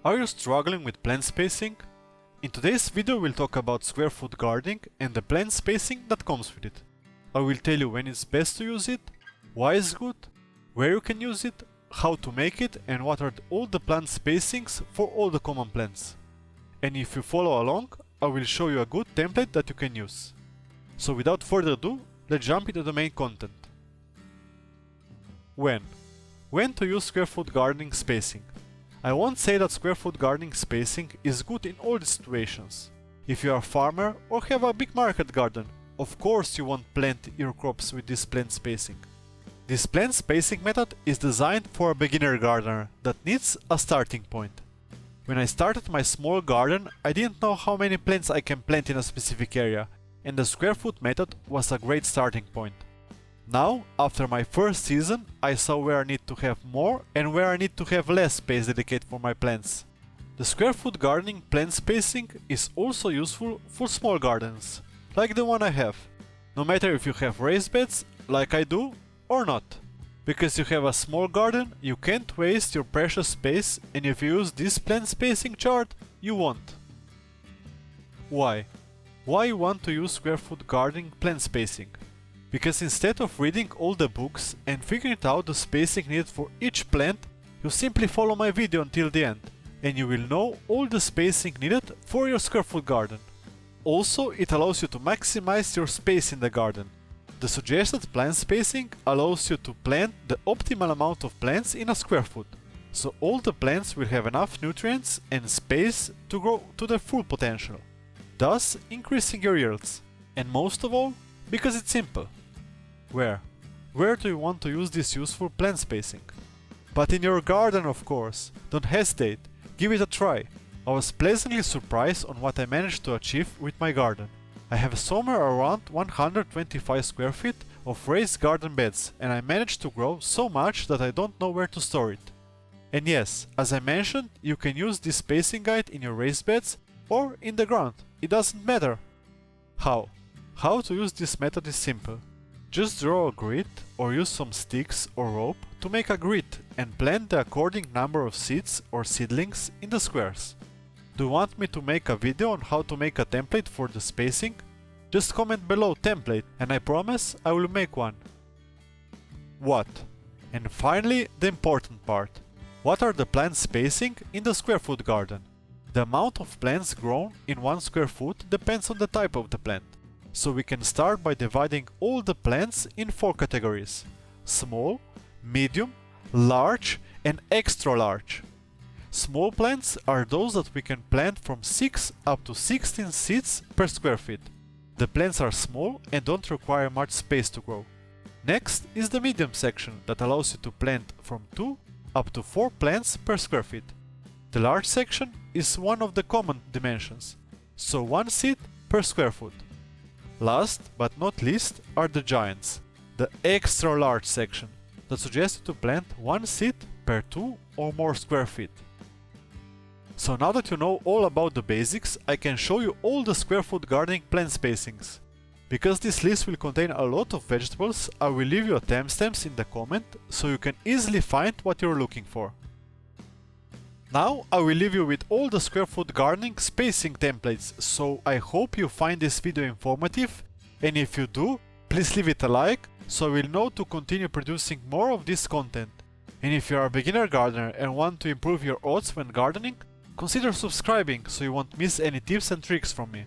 Are you struggling with plant spacing? In today's video we'll talk about square foot gardening and the plant spacing that comes with it. I will tell you when it's best to use it, why it's good, where you can use it, how to make it, and what are all the plant spacings for all the common plants. And if you follow along, I will show you a good template that you can use. So without further ado, let's jump into the main content. When to use square foot gardening spacing? I won't say that square foot gardening spacing is good in all the situations. If you are a farmer or have a big market garden, of course you won't plant your crops with this plant spacing. This plant spacing method is designed for a beginner gardener that needs a starting point. When I started my small garden, I didn't know how many plants I can plant in a specific area, and the square foot method was a great starting point. Now, after my first season, I saw where I need to have more and where I need to have less space dedicated for my plants. The square foot gardening plant spacing is also useful for small gardens, like the one I have, no matter if you have raised beds, like I do, or not. Because you have a small garden, you can't waste your precious space, and if you use this plant spacing chart, you won't. Why? Why you want to use square foot gardening plant spacing? Because instead of reading all the books and figuring out the spacing needed for each plant, you simply follow my video until the end, and you will know all the spacing needed for your square foot garden. Also, it allows you to maximize your space in the garden. The suggested plant spacing allows you to plant the optimal amount of plants in a square foot, so all the plants will have enough nutrients and space to grow to their full potential, thus increasing your yields. And most of all, because it's simple. Where do you want to use this useful plant spacing? But in your garden, of course. Don't hesitate, give it a try. I was pleasantly surprised on what I managed to achieve with my garden. I have somewhere around 125 square feet of raised garden beds, and I managed to grow so much that I don't know where to store it. And yes, as I mentioned, you can use this spacing guide in your raised beds or in the ground, it doesn't matter. How? How to use this method is simple. Just draw a grid or use some sticks or rope to make a grid and plant the according number of seeds or seedlings in the squares. Do you want me to make a video on how to make a template for the spacing? Just comment below template and I promise I will make one. What? And finally, the important part. What are the plant spacing in the square foot garden? The amount of plants grown in 1 square foot depends on the type of the plant. So we can start by dividing all the plants in 4 categories: small, medium, large and extra large. Small plants are those that we can plant from 6 up to 16 seeds per square feet. The plants are small and don't require much space to grow. Next is the medium section that allows you to plant from 2 up to 4 plants per square feet. The large section is one of the common dimensions, so 1 seed per square foot. Last but not least are the giants, the extra large section, that suggests you to plant 1 seed per 2 or more square feet. So now that you know all about the basics, I can show you all the square foot gardening plant spacings. Because this list will contain a lot of vegetables, I will leave you a timestamps in the comment so you can easily find what you're looking for. Now I will leave you with all the square foot gardening spacing templates, so I hope you find this video informative, and if you do, please leave it a like so I will know to continue producing more of this content. And if you are a beginner gardener and want to improve your odds when gardening, consider subscribing so you won't miss any tips and tricks from me.